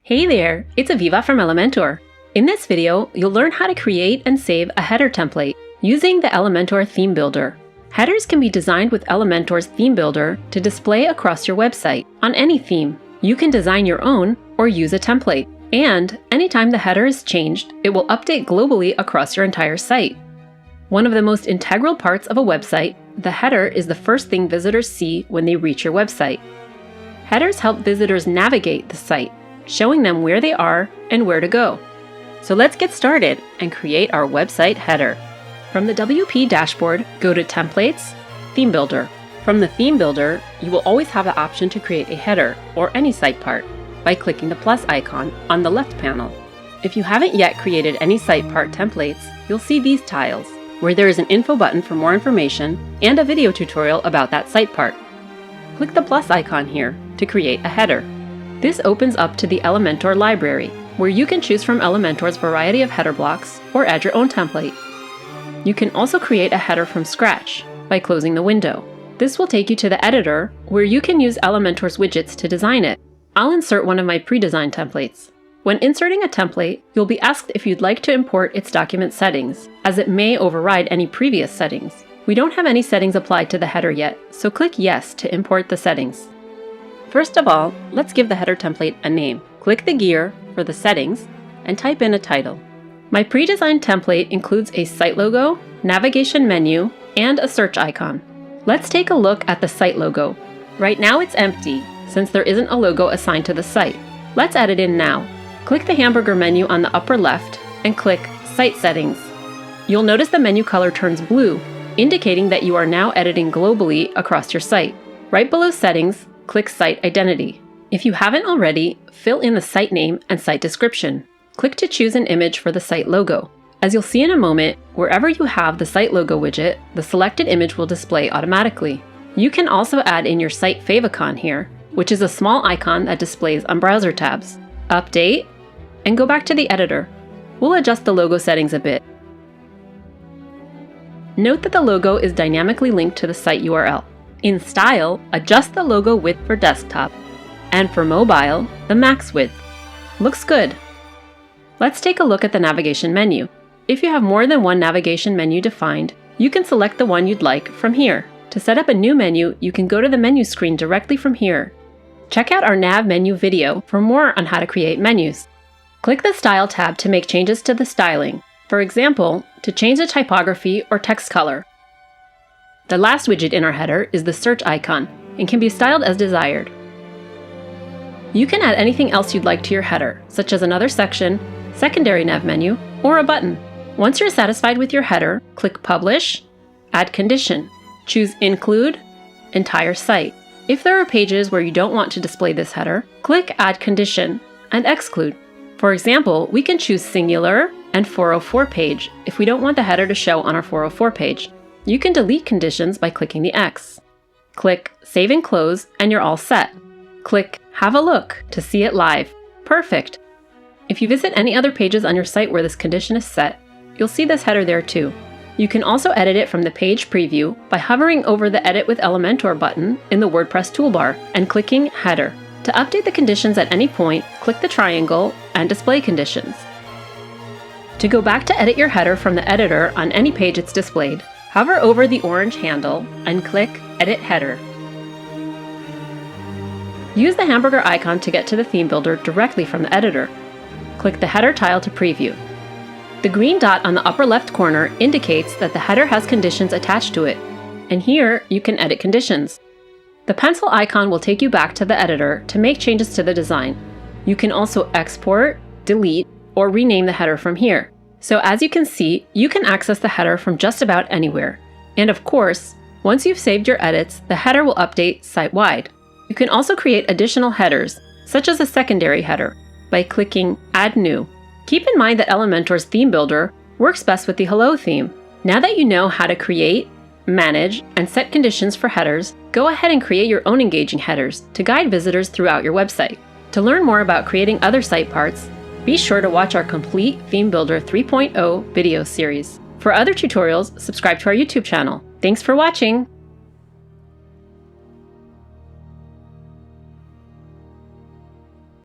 Hey there, it's Aviva from Elementor. In this video, you'll learn how to create and save a header template using the Elementor theme builder. Headers can be designed with Elementor's theme builder to display across your website on any theme. You can design your own or use a template. And anytime the header is changed, it will update globally across your entire site. One of the most integral parts of a website, the header is the first thing visitors see when they reach your website. Headers help visitors navigate the site, showing them where they are and where to go. So let's get started and create our website header. From the WP dashboard, go to Templates, Theme Builder. From the Theme Builder, you will always have the option to create a header or any site part by clicking the plus icon on the left panel. If you haven't yet created any site part templates, you'll see these tiles, where there is an info button for more information and a video tutorial about that site part. Click the plus icon here to create a header. This opens up to the Elementor library, where you can choose from Elementor's variety of header blocks or add your own template. You can also create a header from scratch by closing the window. This will take you to the editor, where you can use Elementor's widgets to design it. I'll insert one of my pre-designed templates. When inserting a template, you'll be asked if you'd like to import its document settings, as it may override any previous settings. We don't have any settings applied to the header yet, so click Yes to import the settings. First of all, let's give the header template a name. Click the gear for the settings and type in a title. My pre-designed template includes a site logo, navigation menu, and a search icon. Let's take a look at the site logo. Right now it's empty, since there isn't a logo assigned to the site. Let's add it in now. Click the hamburger menu on the upper left and click Site Settings. You'll notice the menu color turns blue, indicating that you are now editing globally across your site. Right below Settings, click Site Identity. If you haven't already, fill in the site name and site description. Click to choose an image for the site logo. As you'll see in a moment, wherever you have the site logo widget, the selected image will display automatically. You can also add in your site favicon here, which is a small icon that displays on browser tabs. Update, and go back to the editor. We'll adjust the logo settings a bit. Note that the logo is dynamically linked to the site URL. In Style, adjust the logo width for desktop, and for mobile, the max width. Looks good. Let's take a look at the navigation menu. If you have more than one navigation menu defined, you can select the one you'd like from here. To set up a new menu, you can go to the menu screen directly from here. Check out our nav menu video for more on how to create menus. Click the Style tab to make changes to the styling. For example, to change the typography or text color. The last widget in our header is the search icon and can be styled as desired. You can add anything else you'd like to your header, such as another section, secondary nav menu, or a button. Once you're satisfied with your header, click Publish, Add Condition. Choose Include, Entire Site. If there are pages where you don't want to display this header, click Add Condition and Exclude. For example, we can choose Singular and 404 page if we don't want the header to show on our 404 page. You can delete conditions by clicking the X. Click Save and Close and you're all set. Click Have a Look to see it live. Perfect! If you visit any other pages on your site where this condition is set, you'll see this header there too. You can also edit it from the page preview by hovering over the Edit with Elementor button in the WordPress toolbar and clicking Header. To update the conditions at any point, click the triangle and Display Conditions. To go back to edit your header from the editor on any page it's displayed, hover over the orange handle and click Edit Header. Use the hamburger icon to get to the theme builder directly from the editor. Click the header tile to preview. The green dot on the upper left corner indicates that the header has conditions attached to it, and here you can edit conditions. The pencil icon will take you back to the editor to make changes to the design. You can also export, delete, or rename the header from here. So as you can see, you can access the header from just about anywhere. And of course, once you've saved your edits, the header will update site-wide. You can also create additional headers, such as a secondary header, by clicking Add New. Keep in mind that Elementor's theme builder works best with the Hello theme. Now that you know how to create, manage, and set conditions for headers, go ahead and create your own engaging headers to guide visitors throughout your website. To learn more about creating other site parts, be sure to watch our complete Theme Builder 3.0 video series. For other tutorials, subscribe to our YouTube channel. Thanks for watching!